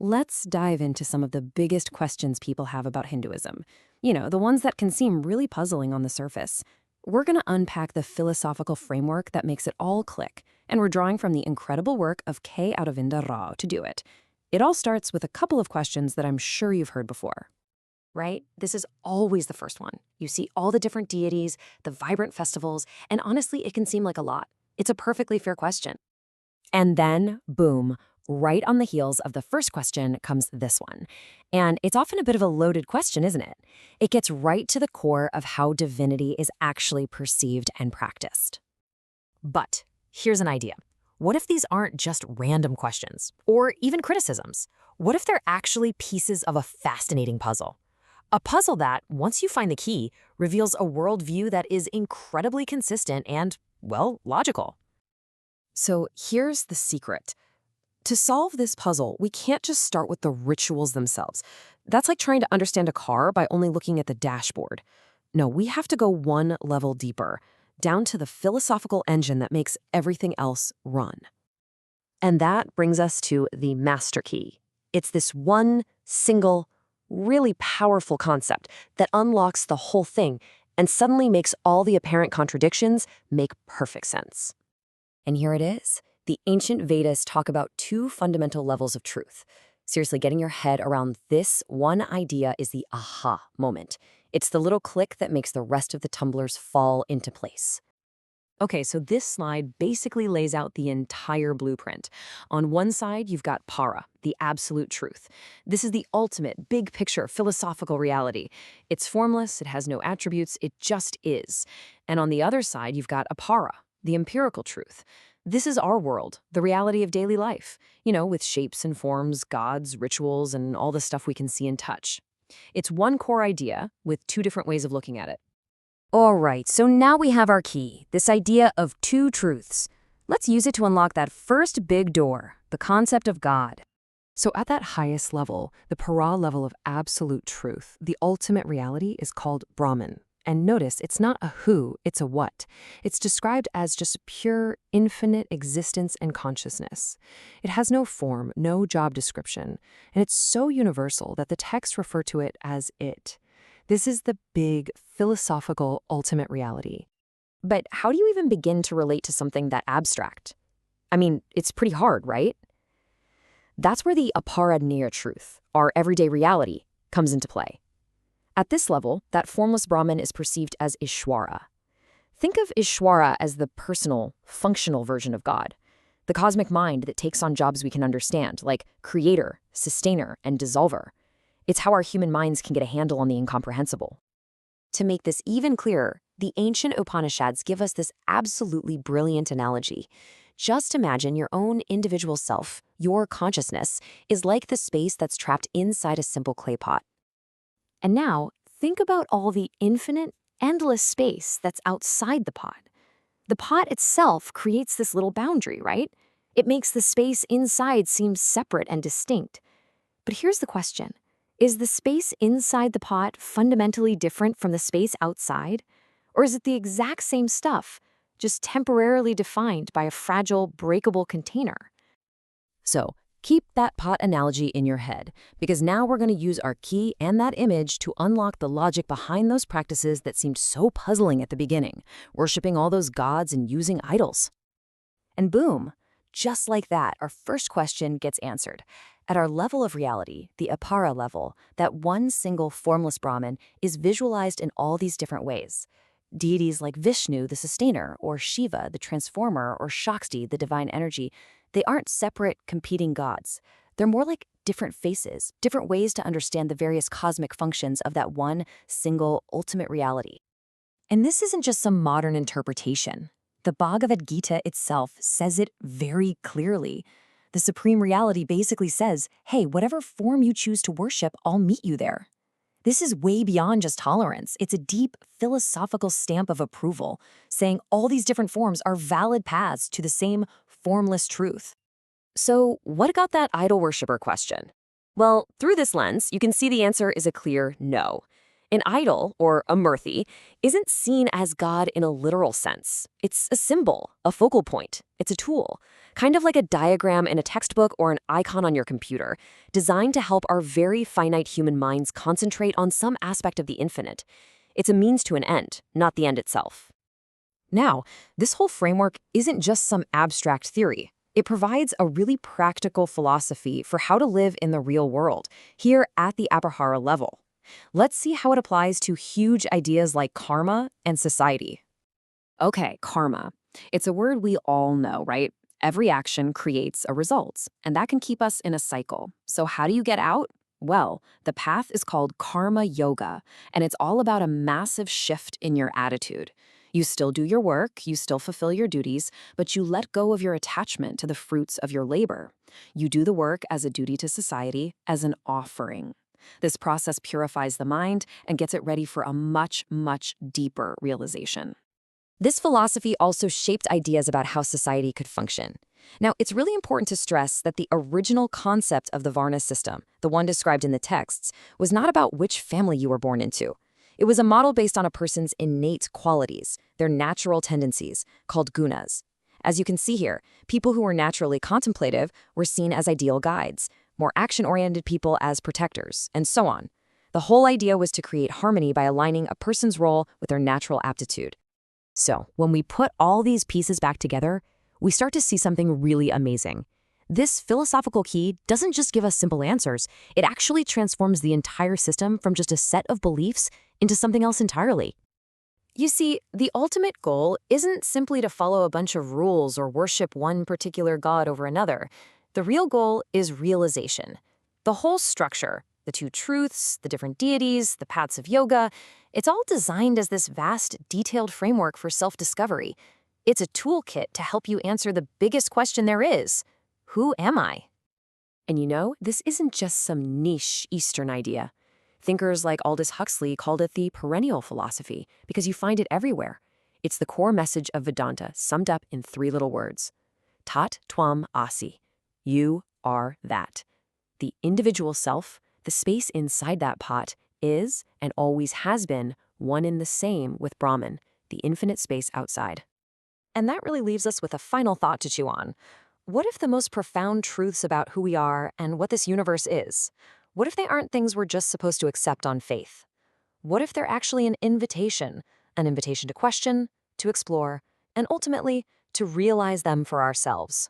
let's dive into some of the biggest questions people have about Hinduism. You know, the ones that can seem really puzzling on the surface. We're going to unpack the philosophical framework that makes it all click, and we're drawing from the incredible work of Aravinda Rao to do it. It all starts with a couple of questions that I'm sure you've heard before. Right? This is always the first one. You see all the different deities, the vibrant festivals, and honestly, it can seem like a lot. It's a perfectly fair question. And then, boom, right on the heels of the first question comes this one. And it's often a bit of a loaded question, isn't it? It gets right to the core of how divinity is actually perceived and practiced. But here's an idea. What if these aren't just random questions, or even criticisms? What if they're actually pieces of a fascinating puzzle? A puzzle that, once you find the key, reveals a worldview that is incredibly consistent and, well, logical. So here's the secret. To solve this puzzle, we can't just start with the rituals themselves. That's like trying to understand a car by only looking at the dashboard. No, we have to go one level deeper, down to the philosophical engine that makes everything else run. And that brings us to the master key. It's this one, single, really powerful concept that unlocks the whole thing and suddenly makes all the apparent contradictions make perfect sense. And here it is. The ancient Vedas talk about two fundamental levels of truth. Seriously, getting your head around this one idea is the aha moment. It's the little click that makes the rest of the tumblers fall into place. Okay, so this slide basically lays out the entire blueprint. On one side, you've got para, the absolute truth. This is the ultimate, big picture, philosophical reality. It's formless, it has no attributes, it just is. And on the other side, you've got apara, the empirical truth. This is our world, the reality of daily life, you know, with shapes and forms, gods, rituals, and all the stuff we can see and touch. It's one core idea with two different ways of looking at it. All right, so now we have our key, this idea of two truths. Let's use it to unlock that first big door, the concept of God. So at that highest level, the para level of absolute truth, the ultimate reality is called Brahman. And notice, it's not a who, it's a what. It's described as just pure, infinite existence and consciousness. It has no form, no job description, and it's so universal that the texts refer to it as it. This is the big, philosophical, ultimate reality. But how do you even begin to relate to something that abstract? I mean, it's pretty hard, right? That's where the aparadneya truth, our everyday reality, comes into play. At this level, that formless Brahman is perceived as Iswara. Think of Iswara as the personal, functional version of God, the cosmic mind that takes on jobs we can understand, like creator, sustainer, and dissolver. It's how our human minds can get a handle on the incomprehensible. To make this even clearer, the ancient Upanishads give us this absolutely brilliant analogy. Just imagine your own individual self, your consciousness, is like the space that's trapped inside a simple clay pot. And now, think about all the infinite, endless space that's outside the pot. The pot itself creates this little boundary, right? It makes the space inside seem separate and distinct. But here's the question. Is the space inside the pot fundamentally different from the space outside? Or is it the exact same stuff, just temporarily defined by a fragile, breakable container? So, keep that pot analogy in your head, because now we're going to use our key and that image to unlock the logic behind those practices that seemed so puzzling at the beginning, worshiping all those gods and using idols. And boom, just like that, our first question gets answered. At our level of reality, the apara level, that one single formless Brahman is visualized in all these different ways. Deities like Vishnu, the sustainer, or Shiva, the transformer, or Shakti, the divine energy, they aren't separate, competing gods. They're more like different faces, different ways to understand the various cosmic functions of that one single ultimate reality. And this isn't just some modern interpretation. The Bhagavad Gita itself says it very clearly. The supreme reality basically says, hey, whatever form you choose to worship, I'll meet you there. This is way beyond just tolerance. It's a deep philosophical stamp of approval, saying all these different forms are valid paths to the same formless truth. So what got that idol worshiper question? Well, through this lens, you can see the answer is a clear no. An idol, or a murti, isn't seen as God in a literal sense. It's a symbol, a focal point. It's a tool, kind of like a diagram in a textbook or an icon on your computer, designed to help our very finite human minds concentrate on some aspect of the infinite. It's a means to an end, not the end itself. Now, this whole framework isn't just some abstract theory. It provides a really practical philosophy for how to live in the real world, here at the Apahara level. Let's see how it applies to huge ideas like karma and society. Okay, karma. It's a word we all know, right? Every action creates a result, and that can keep us in a cycle. So how do you get out? Well, the path is called karma yoga, and it's all about a massive shift in your attitude. You still do your work, you still fulfill your duties, but you let go of your attachment to the fruits of your labor. You do the work as a duty to society, as an offering. This process purifies the mind and gets it ready for a much, much deeper realization. This philosophy also shaped ideas about how society could function. Now, it's really important to stress that the original concept of the Varna system, the one described in the texts, was not about which family you were born into. It was a model based on a person's innate qualities, their natural tendencies, called gunas. As you can see here, people who were naturally contemplative were seen as ideal guides, more action-oriented people as protectors, and so on. The whole idea was to create harmony by aligning a person's role with their natural aptitude. So, when we put all these pieces back together, we start to see something really amazing. This philosophical key doesn't just give us simple answers, it actually transforms the entire system from just a set of beliefs into something else entirely. You see, the ultimate goal isn't simply to follow a bunch of rules or worship one particular god over another. The real goal is realization. The whole structure, the two truths, the different deities, the paths of yoga, it's all designed as this vast, detailed framework for self-discovery. It's a toolkit to help you answer the biggest question there is: who am I? And you know, this isn't just some niche Eastern idea. Thinkers like Aldous Huxley called it the perennial philosophy because you find it everywhere. It's the core message of Vedanta summed up in 3 little words. Tat Twam Asi. You are that. The individual self, the space inside that pot, is and always has been one in the same with Brahman, the infinite space outside. And that really leaves us with a final thought to chew on. What if the most profound truths about who we are and what this universe is? What if they aren't things we're just supposed to accept on faith? What if they're actually an invitation to question, to explore, and ultimately to realize them for ourselves?